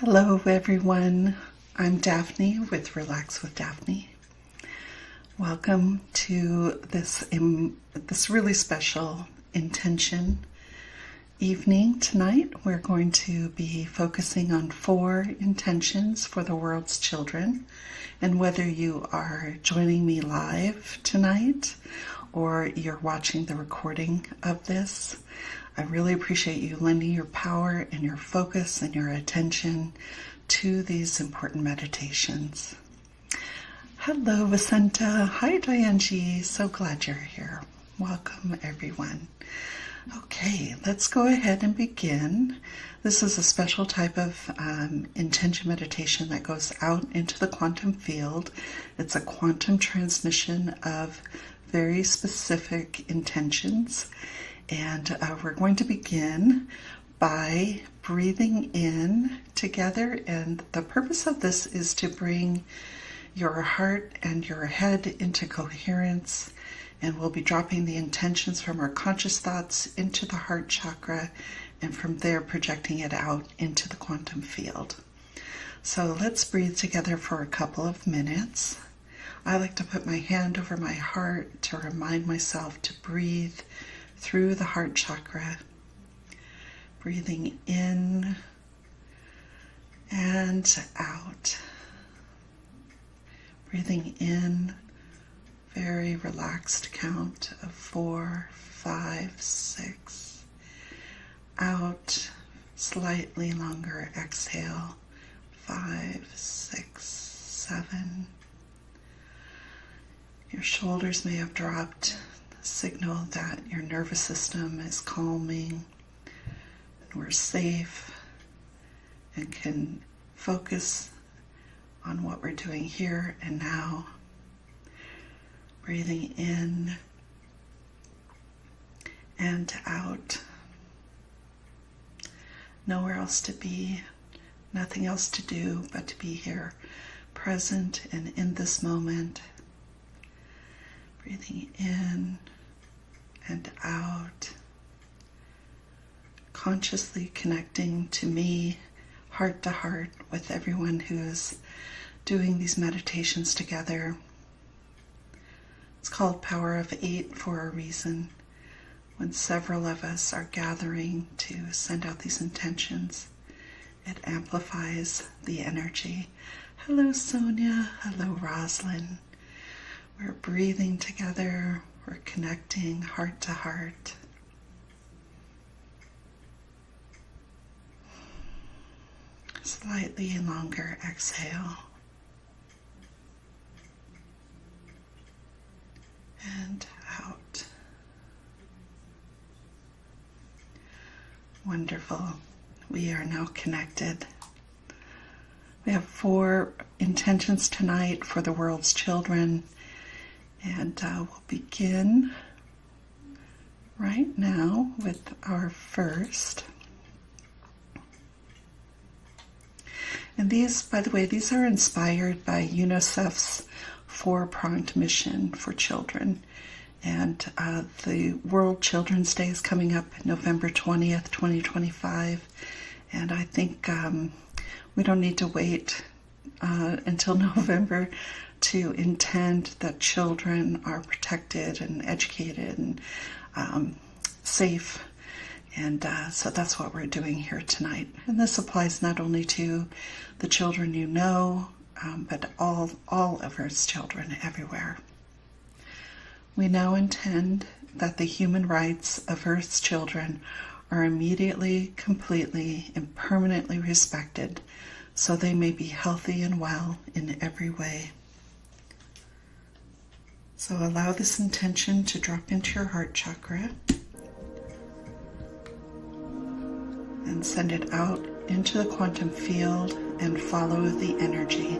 Hello everyone, I'm Daphne with Relax with Daphne. Welcome to this really special intention evening tonight. We're going to be focusing on 4 intentions for the world's children. And whether you are joining me live tonight or you're watching the recording of this, I really appreciate you lending your power and your focus and your attention to these important meditations. Hello, Vicenta. Hi, Diane G. So glad you're here. Welcome, everyone. Okay, let's go ahead and begin. This is a special type of intention meditation that goes out into the quantum field. It's a quantum transmission of very specific intentions. And we're going to begin by breathing in together. And the purpose of this is to bring your heart and your head into coherence. And we'll be dropping the intentions from our conscious thoughts into the heart chakra, and from there projecting it out into the quantum field. So let's breathe together for a couple of minutes. I like to put my hand over my heart to remind myself to breathe through the heart chakra, breathing in and out. Breathing in, very relaxed count of 4, 5, 6. Out, slightly longer exhale, 5, 6, 7. Your shoulders may have dropped, signal that your nervous system is calming and we're safe and can focus on what we're doing here and now. Breathing in and out. Nowhere else to be, nothing else to do but to be here, present and in this moment. Breathing in and out, consciously connecting to me, heart to heart, with everyone who is doing these meditations together. It's called Power of 8 for a reason. When several of us are gathering to send out these intentions, it amplifies the energy. Hello, Sonia. Hello, Roslyn. We're breathing together. We're connecting heart to heart. Slightly longer exhale. And out. Wonderful. We are now connected. We have 4 intentions tonight for the world's children. And we'll begin right now with our first. And these, by the way, these are inspired by UNICEF's 4-pronged mission for children. And the World Children's Day is coming up November 20th, 2025. And I think we don't need to wait until November to intend that children are protected and educated and safe. And so that's what we're doing here tonight. And this applies not only to the children you know, but all of Earth's children everywhere. We now intend that the human rights of Earth's children are immediately, completely, and permanently respected, so they may be healthy and well in every way. So allow this intention to drop into your heart chakra and send it out into the quantum field and follow the energy.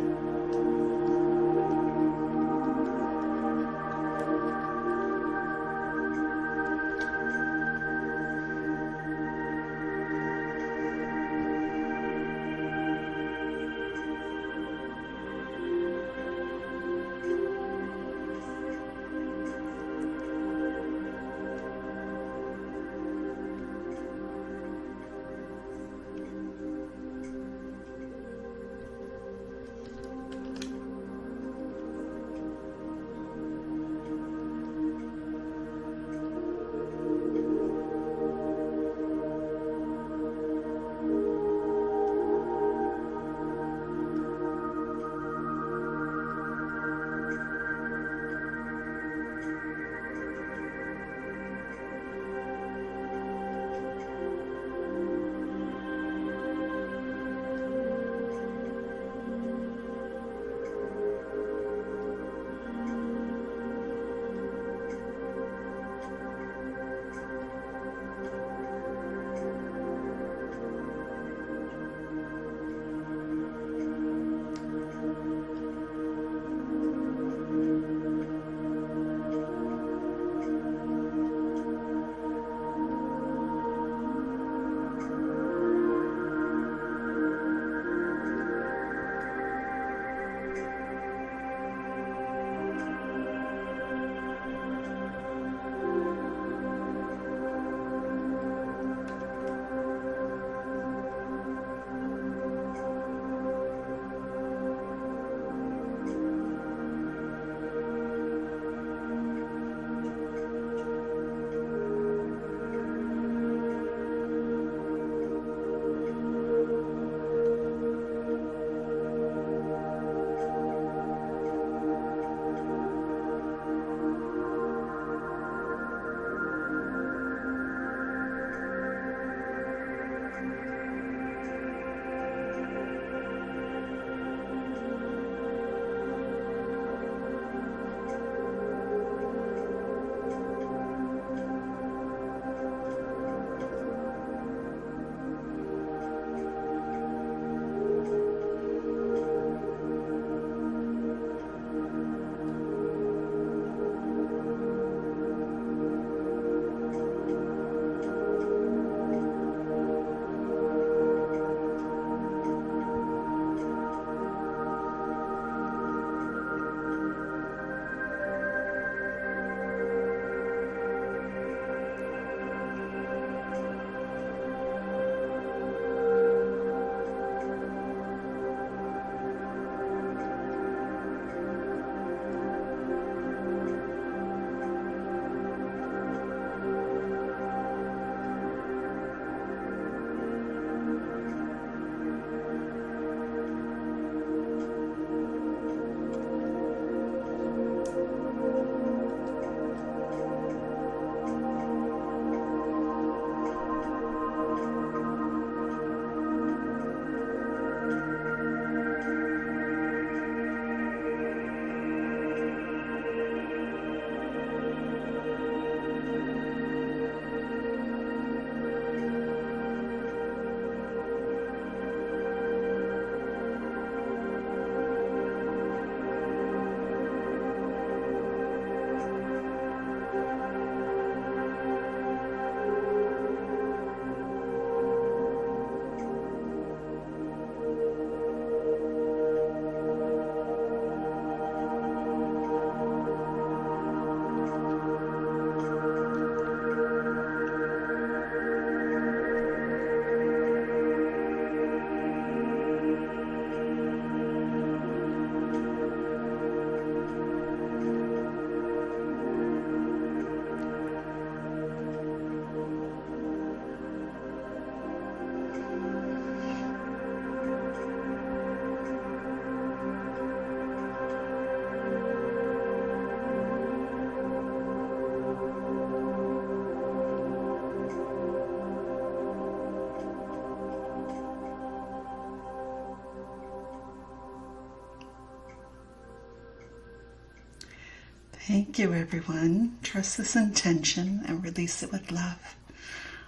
Thank you, everyone. Trust this intention and release it with love.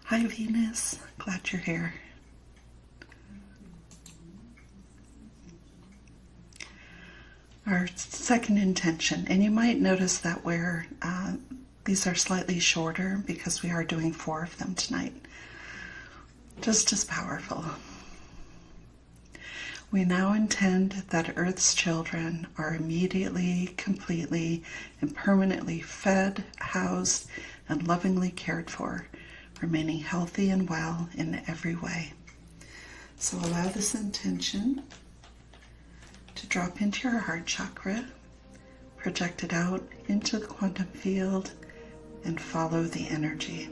Hi, Venus. Glad you're here. Our second intention, and you might notice that these are slightly shorter because we are doing 4 of them tonight. Just as powerful. We now intend that Earth's children are immediately, completely, and permanently fed, housed, and lovingly cared for, remaining healthy and well in every way. So allow this intention to drop into your heart chakra, project it out into the quantum field, and follow the energy.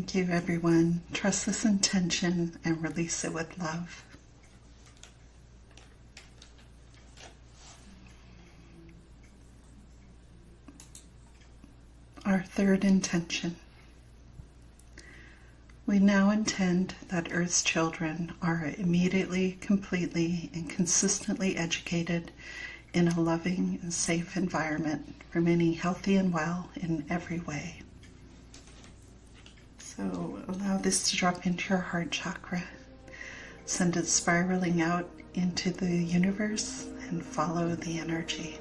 Thank you, everyone. Trust this intention and release it with love. Our third intention. We now intend that Earth's children are immediately, completely, and consistently educated in a loving and safe environment, remaining healthy and well in every way. So allow this to drop into your heart chakra. Send it spiraling out into the universe and follow the energy.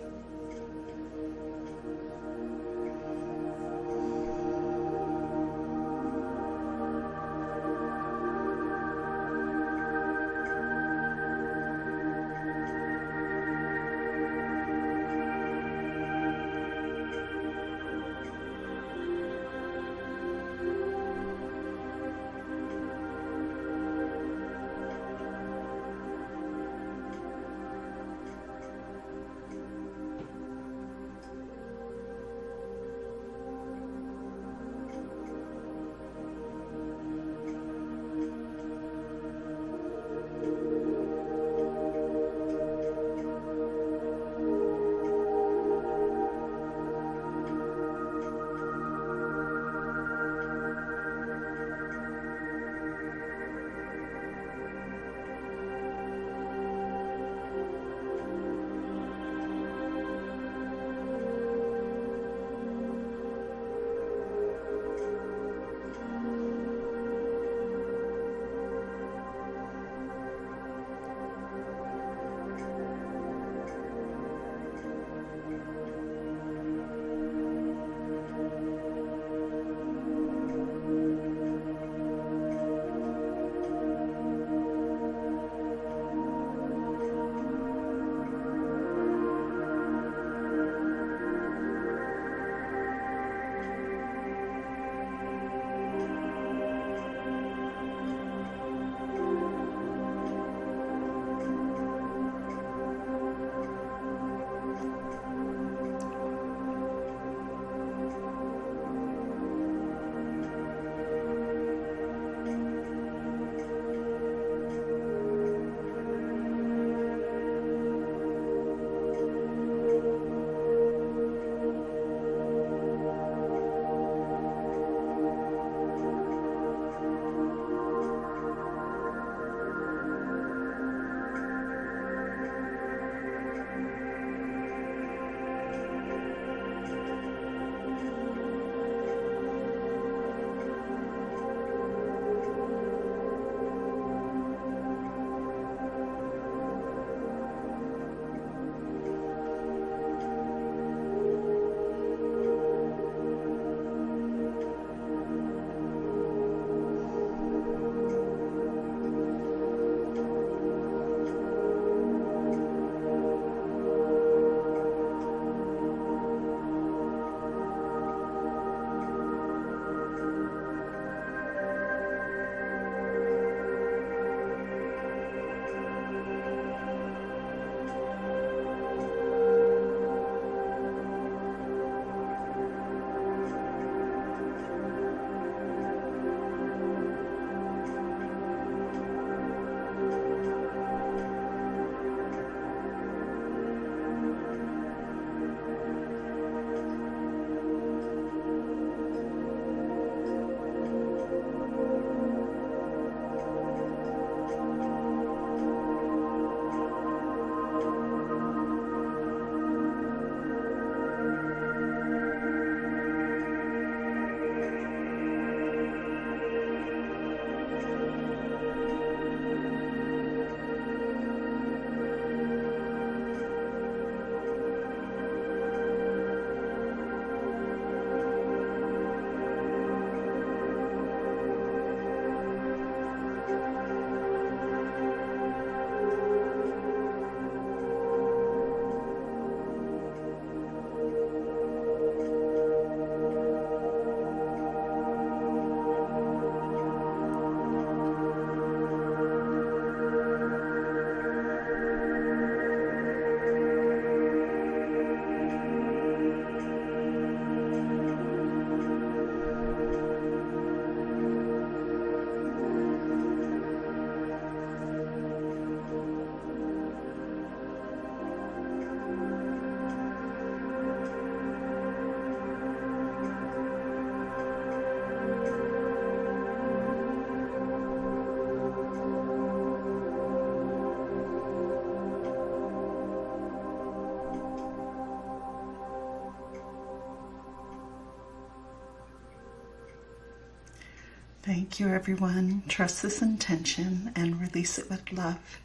Thank you, everyone. Trust this intention and release it with love.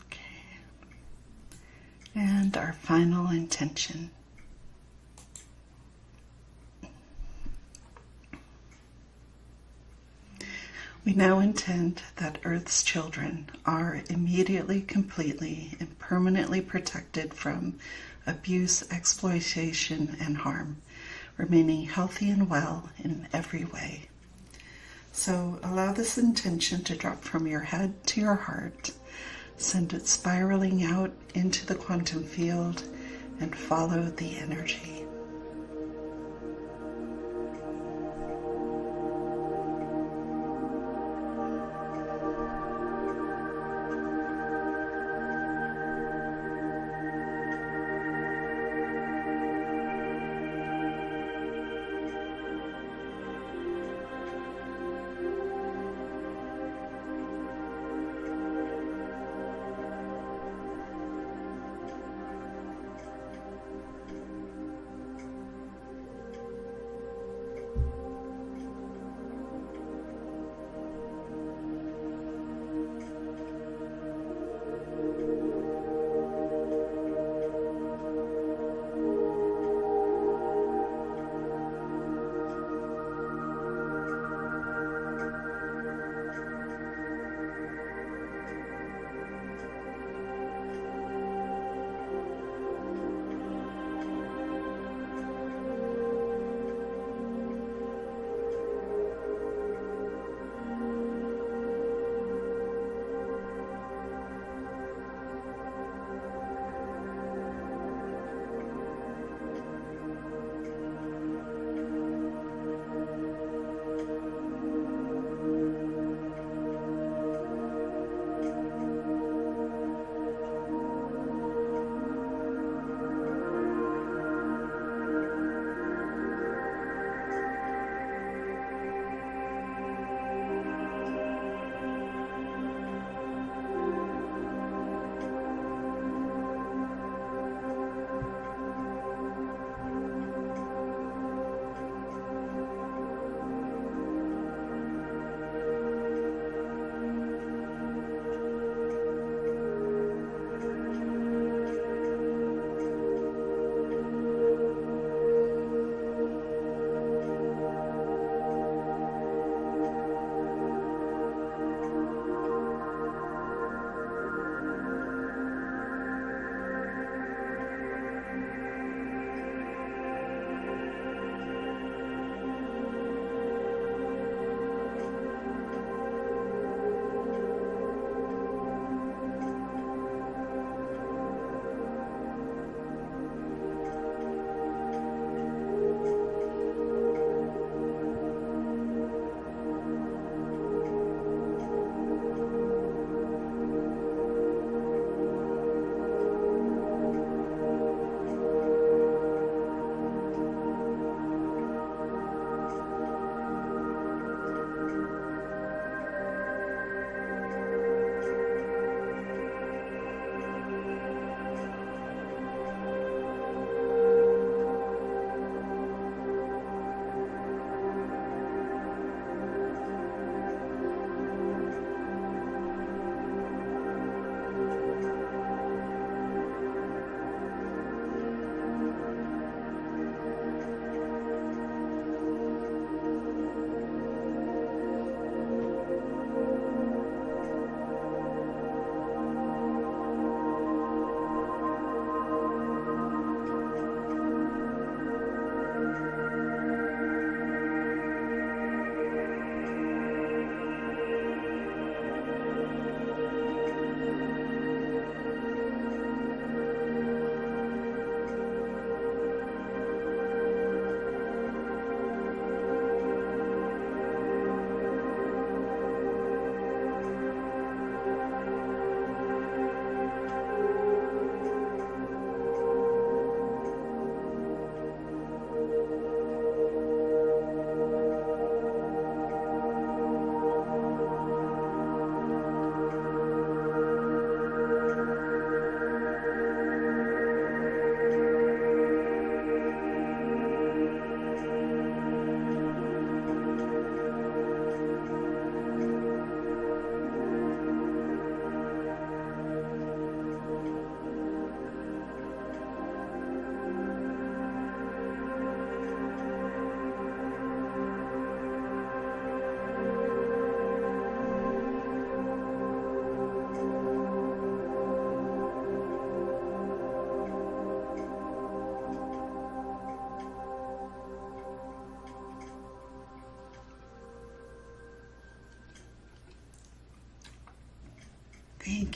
Okay. And our final intention. We now intend that Earth's children are immediately, completely, and permanently protected from abuse, exploitation, and harm, remaining healthy and well in every way. So allow this intention to drop from your head to your heart. Send it spiraling out into the quantum field and follow the energy.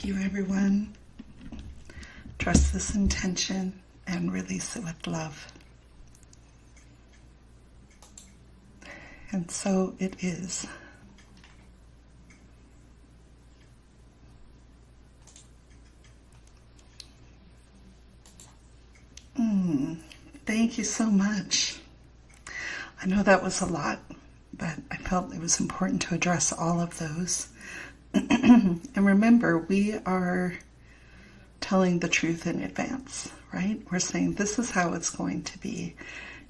Thank you, everyone. Trust this intention and release it with love. And so it is. Thank you so much. I know that was a lot, but I felt it was important to address all of those. And remember, we are telling the truth in advance, right? We're saying this is how it's going to be.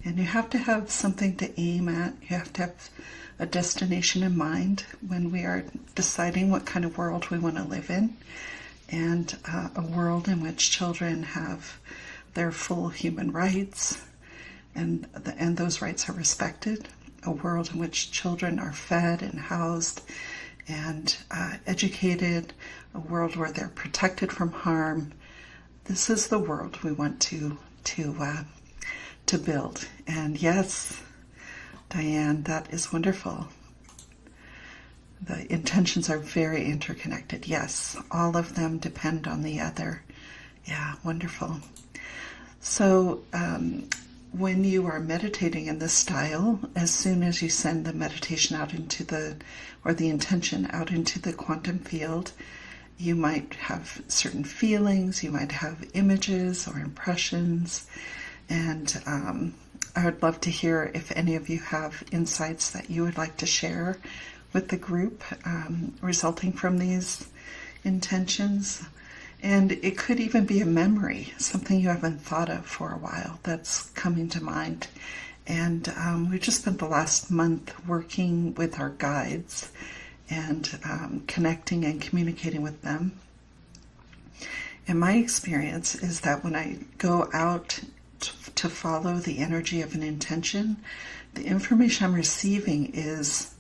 And you have to have something to aim at. You have to have a destination in mind when we are deciding what kind of world we want to live in. And a world in which children have their full human rights and those rights are respected. A world in which children are fed and housed and educated. A world where they're protected from harm. This is the world we want to build. And yes, Diane, that is wonderful. The intentions are very interconnected. Yes, all of them depend on the other. Yeah, wonderful. So when you are meditating in this style, as soon as you send the meditation out into the intention out into the quantum field, you might have certain feelings, you might have images or impressions, and I would love to hear if any of you have insights that you would like to share with the group resulting from these intentions. And it could even be a memory, something you haven't thought of for a while that's coming to mind. And we just spent the last month working with our guides and connecting and communicating with them. And my experience is that when I go out to follow the energy of an intention, the information I'm receiving is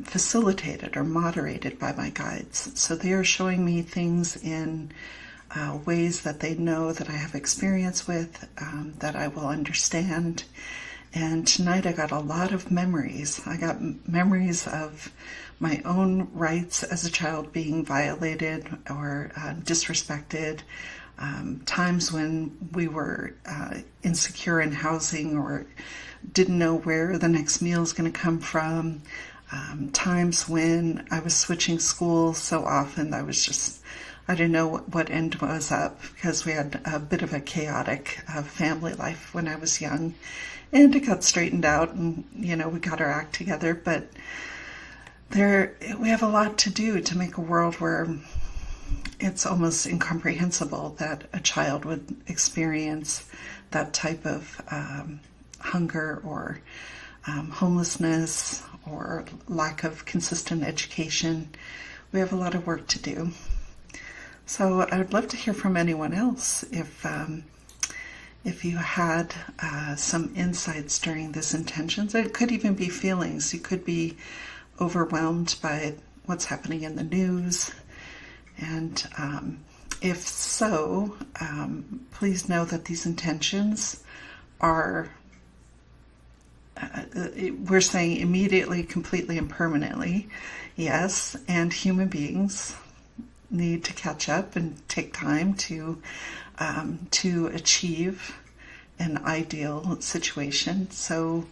facilitated or moderated by my guides. So they are showing me things in ways that they know that I have experience with, that I will understand. And tonight I got a lot of memories. I got memories of my own rights as a child being violated or disrespected, times when we were insecure in housing or didn't know where the next meal is going to come from, times when I was switching schools so often I didn't know what end was up because we had a bit of a chaotic family life when I was young. And it got straightened out and, we got our act together. But we have a lot to do to make a world where it's almost incomprehensible that a child would experience that type of hunger or homelessness or lack of consistent education. We have a lot of work to do. So I would love to hear from anyone else if you had some insights during this intentions. It could even be feelings. You could be overwhelmed by what's happening in the news. And if so, please know that these intentions are we're saying immediately, completely, and permanently, yes, and human beings need to catch up and take time to achieve an ideal situation. So,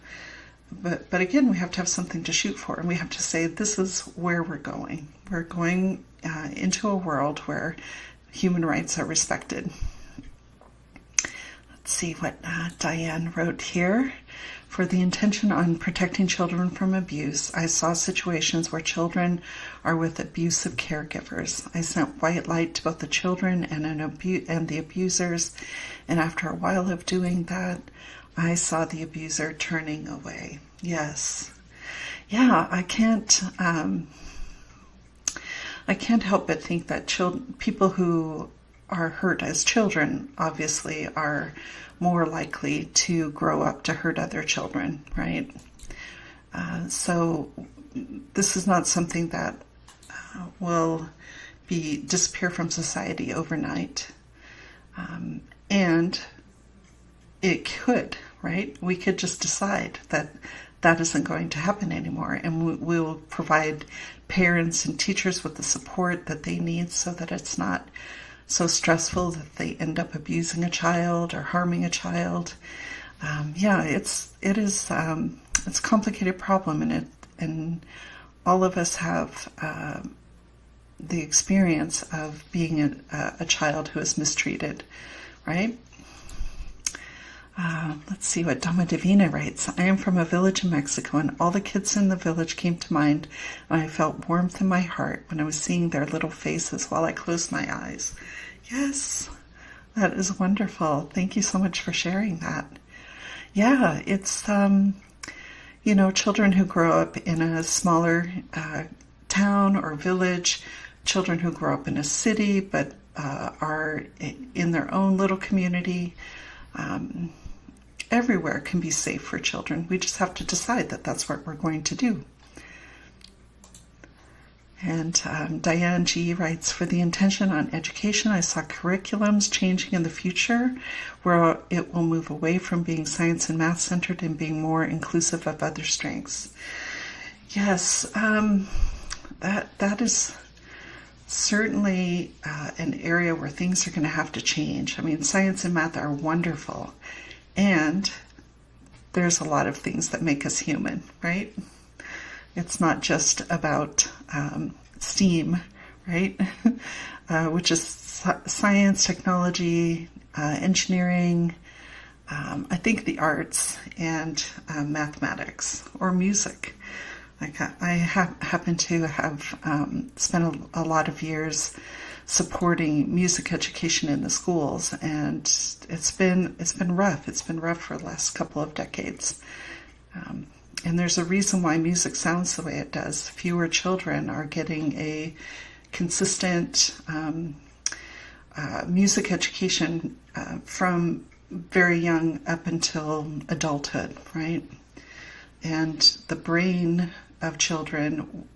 but again, we have to have something to shoot for, and we have to say, this is where we're going. We're going into a world where human rights are respected. Let's see what Diane wrote here. For the intention on protecting children from abuse, I saw situations where children are with abusive caregivers. I sent white light to both the children and the abusers, and after a while of doing that, I saw the abuser turning away. Yes. Yeah, I can't help but think that people who are hurt as children obviously are more likely to grow up to hurt other children, right? So this is not something that will disappear from society overnight. And it could, right? We could just decide that that isn't going to happen anymore. And we will provide parents and teachers with the support that they need so that it's not so stressful that they end up abusing a child or harming a child. It's a complicated problem, and all of us have the experience of being a child who is mistreated, right? Let's see what Dama Divina writes. I am from a village in Mexico, and all the kids in the village came to mind, and I felt warmth in my heart when I was seeing their little faces while I closed my eyes. Yes, that is wonderful. Thank you so much for sharing that. Yeah, it's, children who grow up in a smaller town or village, children who grow up in a city but are in their own little community. Everywhere can be safe for children. We just have to decide that that's what we're going to do. And Diane G. writes, for the intention on education, I saw curriculums changing in the future where it will move away from being science and math centered and being more inclusive of other strengths. Yes, that is certainly an area where things are going to have to change. I mean, science and math are wonderful, and there's a lot of things that make us human, right? It's not just about STEAM, right? Which is science, technology, engineering, I think the arts, and mathematics or music. Like I happen to have spent a lot of years supporting music education in the schools, and it's been rough. It's been rough for the last couple of decades. And there's a reason why music sounds the way it does. Fewer children are getting a consistent music education from very young up until adulthood, right? And the brain of children,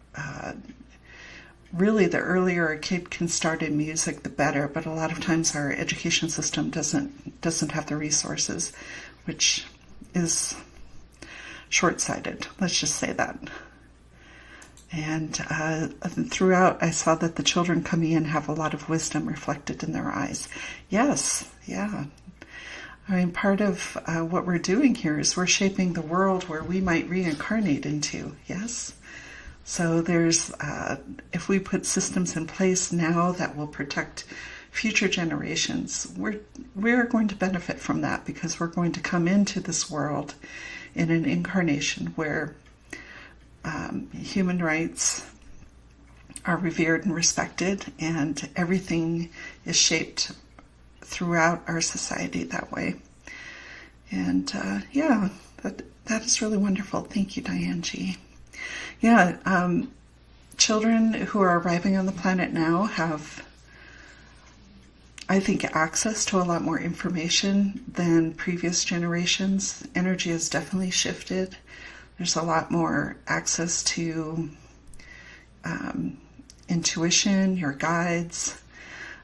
really the earlier a kid can start in music, the better. But a lot of times our education system doesn't have the resources, which is short-sighted. Let's just say that. And throughout, I saw that the children coming in have a lot of wisdom reflected in their eyes. Yes, yeah. I mean, part of what we're doing here is we're shaping the world where we might reincarnate into, yes? So there's, if we put systems in place now that will protect future generations, we're going to benefit from that, because we're going to come into this world in an incarnation where human rights are revered and respected, and everything is shaped throughout our society that way. And that is really wonderful. Thank you, Diane G. Yeah, children who are arriving on the planet now have, I think, access to a lot more information than previous generations. Energy has definitely shifted. There's a lot more access to intuition, your guides,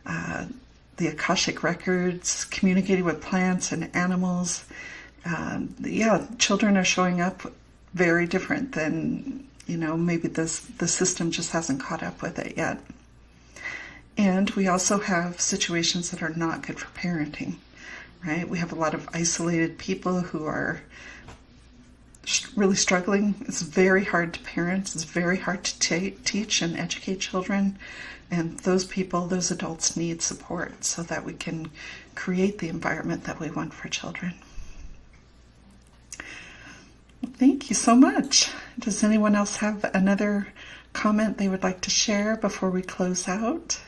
the Akashic records, communicating with plants and animals. Children are showing up very different than, maybe the system just hasn't caught up with it yet. And we also have situations that are not good for parenting, right? We have a lot of isolated people who are really struggling. It's very hard to parent. It's very hard to teach and educate children. And those people, those adults, need support so that we can create the environment that we want for children. Thank you so much. Does anyone else have another comment they would like to share before we close out?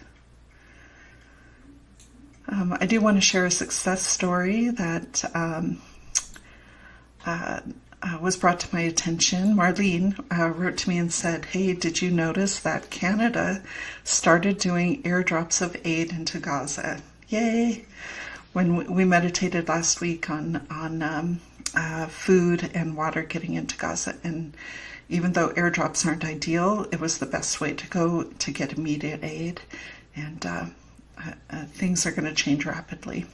I do want to share a success story that was brought to my attention. Marlene wrote to me and said, hey, did you notice that Canada started doing airdrops of aid into Gaza? Yay! When we meditated last week on food and water getting into Gaza, and even though airdrops aren't ideal, it was the best way to go to get immediate aid, and things are going to change rapidly.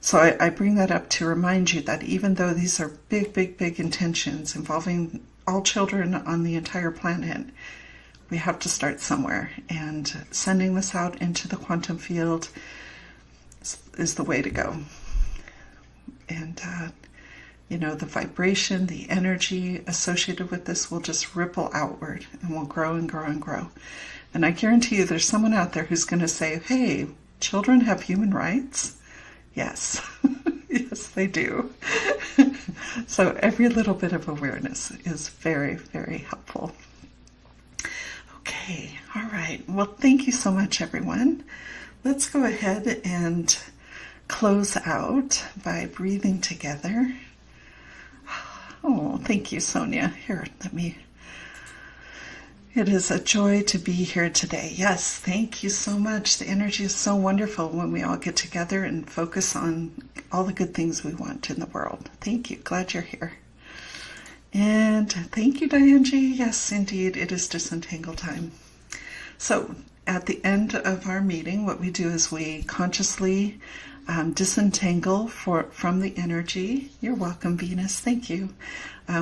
So I bring that up to remind you that even though these are big, big, big intentions involving all children on the entire planet, we have to start somewhere. And sending this out into the quantum field is the way to go. And, the vibration, the energy associated with this will just ripple outward and will grow and grow and grow. And I guarantee you there's someone out there who's going to say, hey, children have human rights? Yes. Yes, they do. So every little bit of awareness is very, very helpful. Okay, all right. Well, thank you so much, everyone. Let's go ahead and close out by breathing together. Oh, thank you, Sonia. Here, It is a joy to be here today. Yes, thank you so much. The energy is so wonderful when we all get together and focus on all the good things we want in the world. Thank you. Glad you're here. And thank you, Diane G. Yes, indeed, it is disentangle time. So at the end of our meeting, what we do is we consciously disentangle from the energy. You're welcome, Venus. Thank you.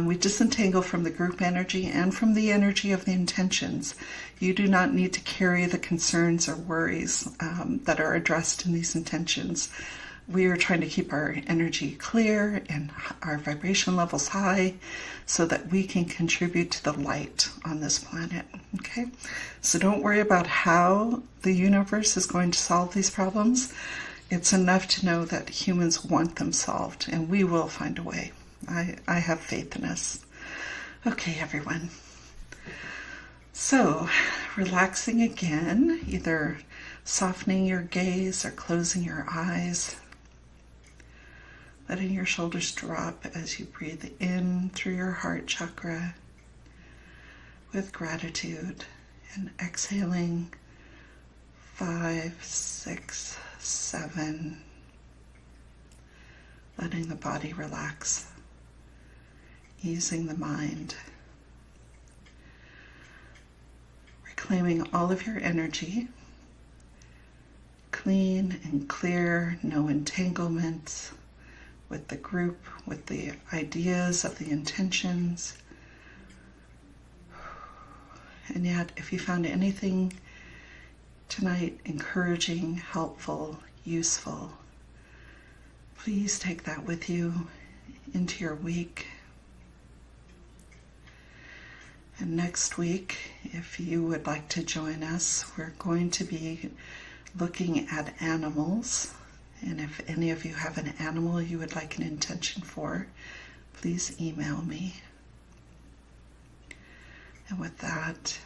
We disentangle from the group energy and from the energy of the intentions. You do not need to carry the concerns or worries that are addressed in these intentions. We are trying to keep our energy clear and our vibration levels high so that we can contribute to the light on this planet. Okay? So don't worry about how the universe is going to solve these problems. It's enough to know that humans want them solved, and we will find a way. I have faith in us. Okay, everyone. So, relaxing again, either softening your gaze or closing your eyes. Letting your shoulders drop as you breathe in through your heart chakra with gratitude, and exhaling 5, 6, 7. Letting the body relax. Easing the mind. Reclaiming all of your energy. Clean and clear, no entanglements with the group, with the ideas of the intentions. And yet, if you found anything tonight encouraging, helpful, useful, please take that with you into your week. And next week, if you would like to join us, we're going to be looking at animals. And if any of you have an animal you would like an intention for, please email me. And with that,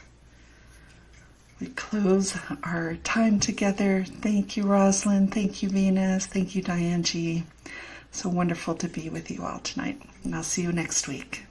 we close our time together. Thank you, Rosalind. Thank you, Venus. Thank you, Diane G. So wonderful to be with you all tonight. And I'll see you next week.